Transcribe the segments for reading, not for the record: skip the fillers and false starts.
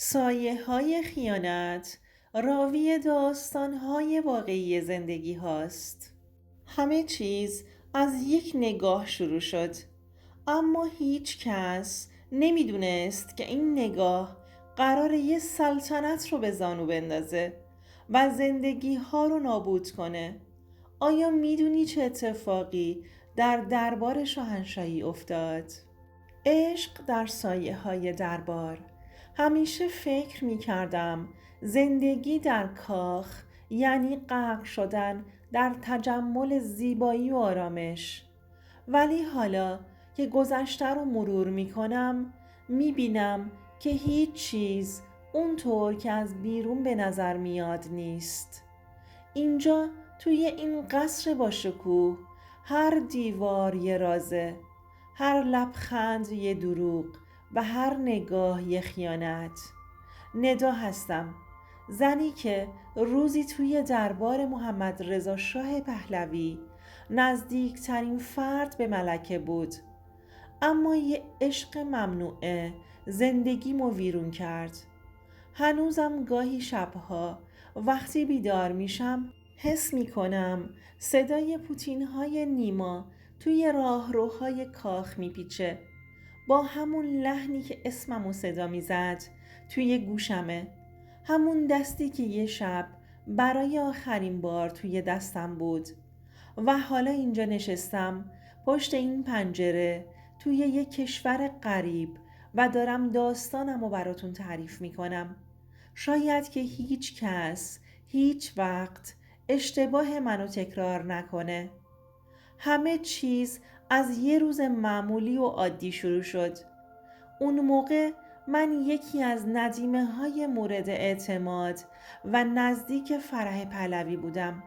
سایه‌های خیانت راوی داستان‌های واقعی زندگی هاست. همه چیز از یک نگاه شروع شد، اما هیچ کس نمیدونست که این نگاه قراره یه سلطنت رو به زانو بندازه و زندگی ها رو نابود کنه. آیا میدونی چه اتفاقی در دربار شاهنشاهی افتاد؟ عشق در سایه های دربار. همیشه فکر می کردم زندگی در کاخ یعنی غرق شدن در تجمل زیبایی و آرامش. ولی حالا که گذشته رو مرور می کنم می بینم که هیچ چیز اونطور که از بیرون به نظر میاد نیست. اینجا توی این قصر با شکوه هر دیوار یه رازه، هر لبخند یه دروغ و هر نگاه یه خیانت. ندا هستم، زنی که روزی توی دربار محمد رضا شاه پهلوی نزدیکترین فرد به ملکه بود، اما یه عشق ممنوعه زندگیمو ویرون کرد. هنوزم گاهی شبها وقتی بیدار میشم حس میکنم صدای پوتین‌های نیما توی راهروهای کاخ میپیچه، با همون لحنی که اسممو صدا میزد توی گوشمه، همون دستی که یه شب برای آخرین بار توی دستم بود. و حالا اینجا نشستم پشت این پنجره توی یه کشور غریب و دارم داستانمو براتون تعریف میکنم. شاید که هیچ کس هیچ وقت اشتباه منو تکرار نکنه. همه چیز از یه روز معمولی و عادی شروع شد. اون موقع من یکی از ندیمه های مورد اعتماد و نزدیک فرح پهلوی بودم.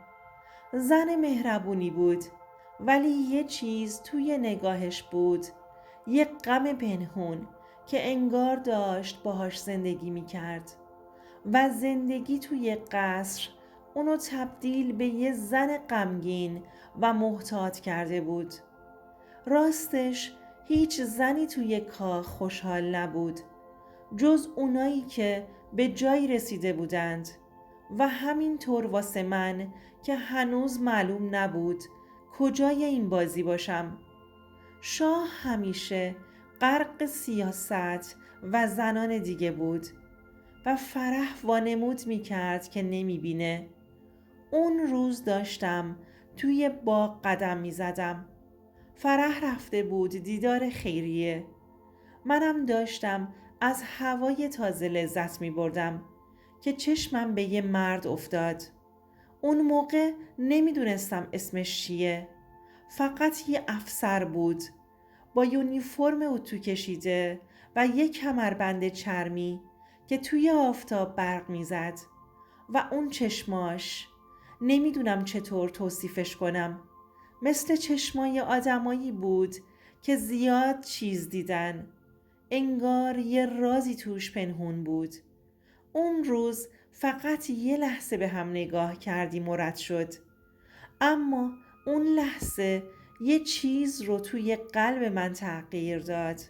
زن مهربونی بود، ولی یه چیز توی نگاهش بود، یه غم پنهون که انگار داشت باهاش زندگی میکرد و زندگی توی قصر اونو تبدیل به یه زن غمگین و محتاط کرده بود. راستش هیچ زنی توی کاخ خوشحال نبود جز اونایی که به جایی رسیده بودند و همینطور واسه من که هنوز معلوم نبود کجای این بازی باشم. شاه همیشه غرق سیاست و زنان دیگه بود و فرح وانمود میکرد که نمیبینه. اون روز داشتم توی باغ قدم میزدم. فرح رفته بود دیدار خیریه. منم داشتم از هوای تازه لذت می بردم که چشمم به یه مرد افتاد. اون موقع نمیدونستم اسمش چیه. فقط یه افسر بود با یونیفرم اتو کشیده و یه کمربند چرمی که توی آفتاب برق میزد و اون چشماش نمیدونم چطور توصیفش کنم، مثل چشمای آدمایی بود که زیاد چیز دیدن، انگار یه رازی توش پنهون بود. اون روز فقط یه لحظه به هم نگاه کردیم و رد شد، اما اون لحظه یه چیز رو توی قلب من تغییر داد،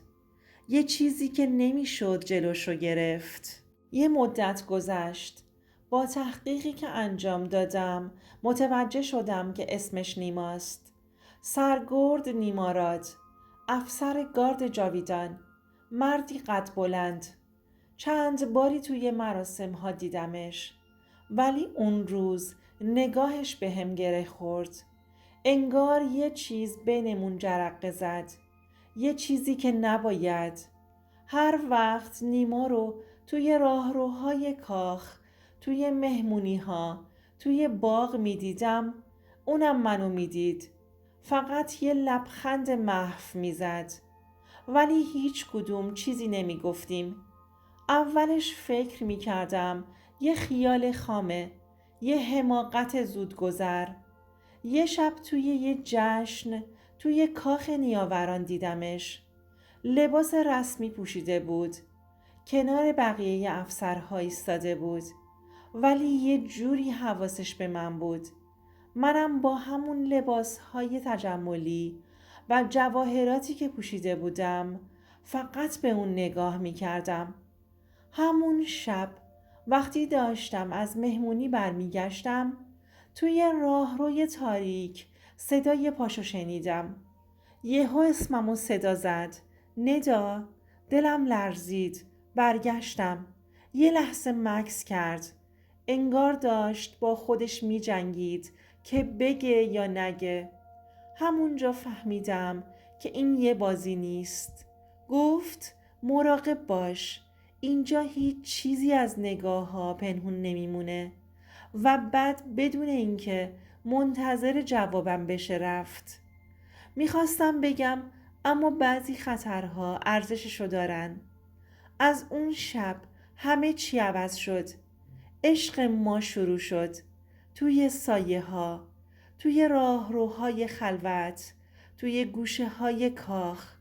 یه چیزی که نمیشد جلوش رو گرفت. یه مدت گذشت. با تحقیقی که انجام دادم متوجه شدم که اسمش نیماست. سرگرد نیماراد، افسر گارد جاویدان، مردی قد بلند. چند باری توی مراسم ها دیدمش، ولی اون روز نگاهش به هم گره خورد. انگار یه چیز بینمون جرقه زد، یه چیزی که نباید. هر وقت نیما رو توی راهروهای کاخ، توی مهمونی ها، توی باغ می دیدم، اونم منو می دید. فقط یه لبخند محو می زد. ولی هیچ کدوم چیزی نمی گفتیم. اولش فکر می کردم یه خیال خامه، یه حماقت زودگذر. یه شب توی یه جشن توی کاخ نیاوران دیدمش. لباس رسمی پوشیده بود. کنار بقیه افسرها ایستاده بود. ولی یه جوری حواسش به من بود. منم با همون لباسهای تجملی و جواهراتی که پوشیده بودم فقط به اون نگاه می کردم. همون شب وقتی داشتم از مهمونی برمیگشتم، توی راهروی تاریک صدای پاشو شنیدم. یهو اسممو صدا زد. ندا. دلم لرزید. برگشتم. یه لحظه مکث کرد. انگار داشت با خودش می جنگید که بگه یا نگه. همونجا فهمیدم که این یه بازی نیست. گفت مراقب باش. اینجا هیچ چیزی از نگاه ها پنهون نمیمونه. و بعد بدون اینکه منتظر جوابم بشه رفت. میخواستم بگم اما بعضی خطرها ارزششو دارن. از اون شب همه چی عوض شد. عشق ما شروع شد. توی سایه ها، توی راهروهای خلوت، توی گوشه های کاخ،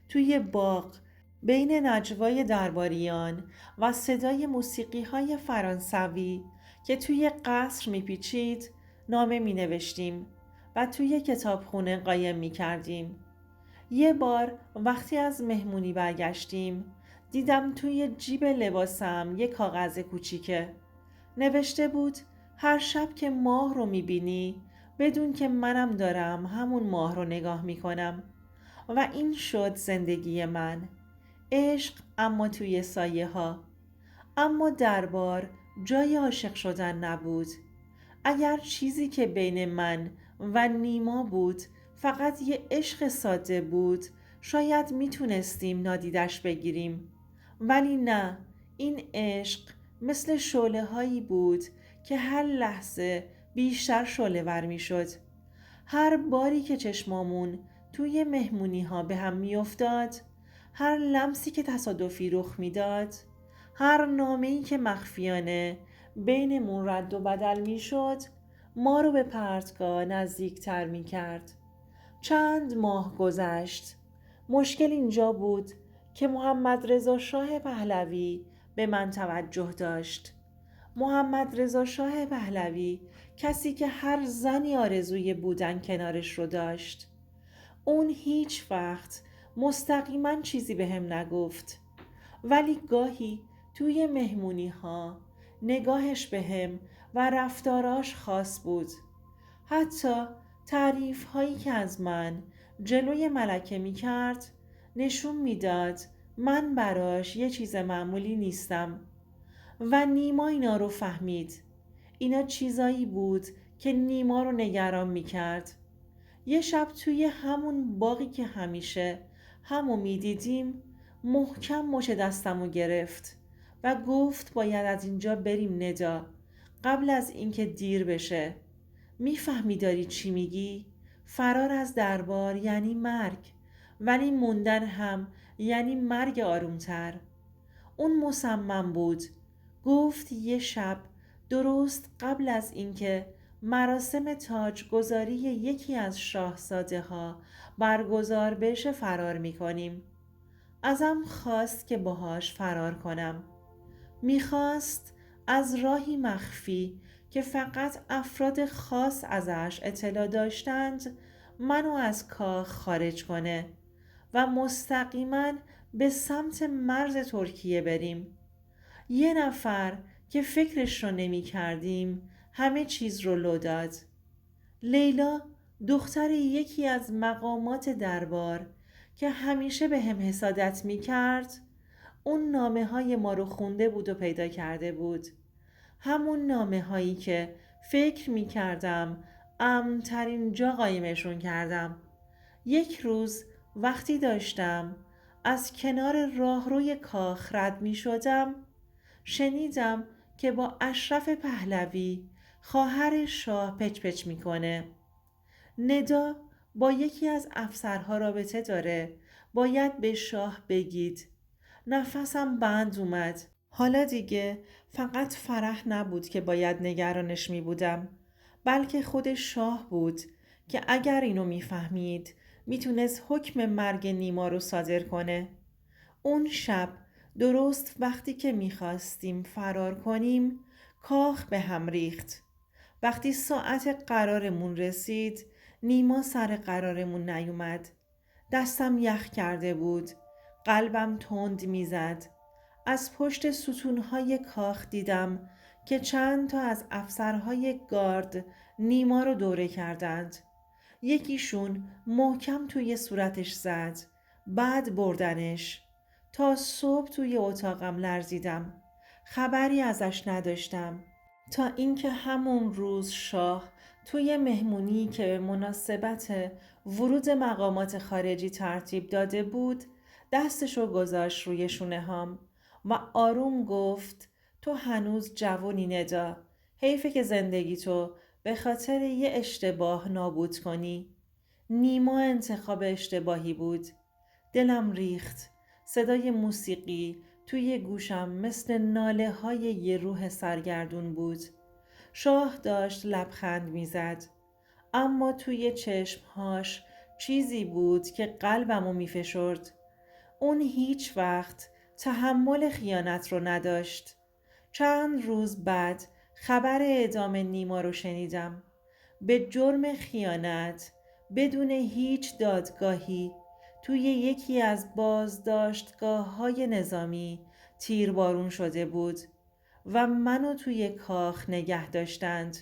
توی باغ، بین نجوای درباریان و صدای موسیقی های فرانسوی که توی قصر میپیچید نامه می نوشتیم و توی کتابخونه قایم می کردیم. یه بار وقتی از مهمونی برگشتیم دیدم توی جیب لباسم یه کاغذ کوچیکه. نوشته بود هر شب که ماه رو میبینی بدون که منم دارم همون ماه رو نگاه میکنم. و این شد زندگی من. عشق اما توی سایه ها. اما دربار جای عاشق شدن نبود. اگر چیزی که بین من و نیما بود فقط یه عشق ساده بود شاید میتونستیم نادیدش بگیریم. ولی نه، این عشق مثل شعله هایی بود که هر لحظه بیشتر شعله ور می شد. هر باری که چشمامون توی مهمونی ها به هم می افتاد، هر لمسی که تصادفی رخ می داد، هر نامه‌ای که مخفیانه بینمون رد و بدل می شد، ما رو به پرتگاه نزدیک تر می کرد. چند ماه گذشت. مشکل اینجا بود که محمد رضا شاه پهلوی به من توجه داشت. محمد رضا شاه پهلوی، کسی که هر زنی آرزوی بودن کنارش رو داشت. اون هیچ وقت مستقیما چیزی به هم نگفت. ولی گاهی توی مهمونی ها نگاهش به هم و رفتاراش خاص بود. حتی تعریف هایی که از من جلوی ملکه می کرد نشون میداد من براش یه چیز معمولی نیستم. و نیما اینا رو فهمید. اینا چیزایی بود که نیما رو نگران می کرد. یه شب توی همون باغی که همیشه همو می دیدیم محکم مچ دستمو گرفت و گفت باید از اینجا بریم ندا، قبل از اینکه دیر بشه. میفهمی داری چی میگی؟ فرار از دربار یعنی مرگ، ولی موندن هم یعنی مرگ آرومتر. اون مصمم بود. گفت یه شب درست قبل از اینکه مراسم تاجگذاری یکی از شاهزاده ها برگزار بشه فرار میکنیم. ازم خواست که باهاش فرار کنم. میخواست از راهی مخفی که فقط افراد خاص ازش اطلاع داشتند منو از کاخ خارج کنه و مستقیما به سمت مرز ترکیه بریم. یه نفر که فکرش رو نمی کردیم همه چیز رو لو داد. لیلا، دختر یکی از مقامات دربار که همیشه به هم حسادت می کرد، اون نامه های ما رو خونده بود و پیدا کرده بود. همون نامه هایی که فکر می کردم امن‌ترین جا قایمشون کردم. یک روز وقتی داشتم از کنار راهروی کاخ رد می شدم شنیدم که با اشرف پهلوی خواهر شاه پچ پچ می کنه. ندا با یکی از افسرها رابطه داره، باید به شاه بگید. نفسم بند اومد. حالا دیگه فقط فرح نبود که باید نگرانش می بودم، بلکه خود شاه بود که اگر اینو میفهمید میتونست حکم مرگ نیما رو صادر کنه. اون شب درست وقتی که میخواستیم فرار کنیم کاخ به هم ریخت. وقتی ساعت قرارمون رسید نیما سر قرارمون نیومد. دستم یخ کرده بود. قلبم تند میزد. از پشت ستونهای کاخ دیدم که چند تا از افسرهای گارد نیما رو دوره کردند. یکیشون محکم توی صورتش زد. بعد بردنش. تا صبح توی اتاقم لرزیدم. خبری ازش نداشتم. تا اینکه همون روز شاه توی مهمونی که به مناسبت ورود مقامات خارجی ترتیب داده بود دستشو گذاشت روی شونه هام و آروم گفت تو هنوز جوونی ندا. حیفه که زندگی تو به خاطر یه اشتباه نابود کنی. نیما انتخاب اشتباهی بود. دلم ریخت. صدای موسیقی توی گوشم مثل ناله های یه روح سرگردون بود. شاه داشت لبخند میزد. اما توی چشمهاش چیزی بود که قلبمو میفشرد. اون هیچ وقت تحمل خیانت رو نداشت. چند روز بعد خبر اعدام نیما رو شنیدم. به جرم خیانت بدون هیچ دادگاهی توی یکی از بازداشتگاه‌های نظامی تیربارون شده بود و منو توی کاخ نگه داشتند.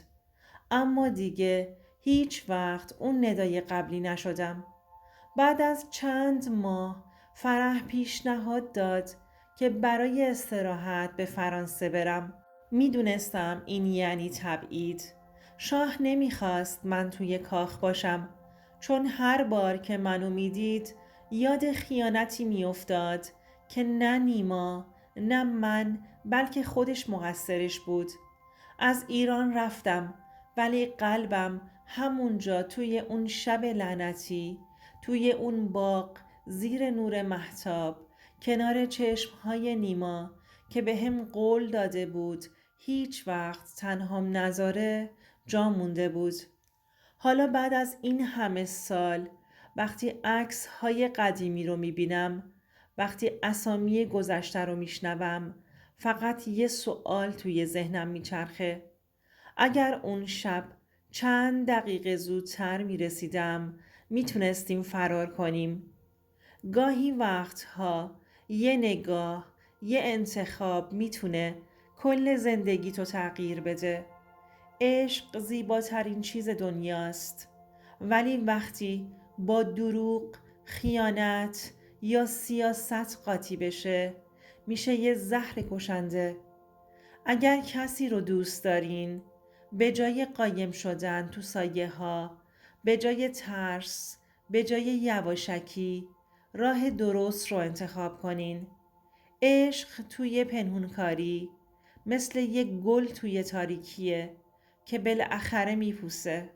اما دیگه هیچ وقت اون ندای قبلی نشدم. بعد از چند ماه فرح پیشنهاد داد که برای استراحت به فرانسه برم. میدونستم این یعنی تبعید. شاه نمیخواست من توی کاخ باشم چون هر بار که منو میدید یاد خیانتی میافتاد که نه نیما نه من بلکه خودش مقصرش بود. از ایران رفتم ولی قلبم همونجا توی اون شب لعنتی توی اون باغ زیر نور مهتاب کنار چشمهای نیما که به هم قول داده بود هیچ وقت تنهام نذاره جا مونده بود. حالا بعد از این همه سال وقتی عکس های قدیمی رو میبینم وقتی اسامی گذشته رو میشنوم فقط یه سوال توی ذهنم میچرخه. اگر اون شب چند دقیقه زودتر میرسیدم میتونستیم فرار کنیم. گاهی وقتها یه نگاه، یه انتخاب میتونه کل زندگی تو تغییر بده. عشق زیباترین چیز دنیاست. ولی وقتی با دروغ، خیانت یا سیاست قاطی بشه میشه یه زهر کشنده. اگر کسی رو دوست دارین به جای قایم شدن تو سایه ها، به جای ترس، به جای یواشکی راه درست رو انتخاب کنین. عشق توی پنهونکاری مثل یک گل توی تاریکیه که بالاخره میپوسه.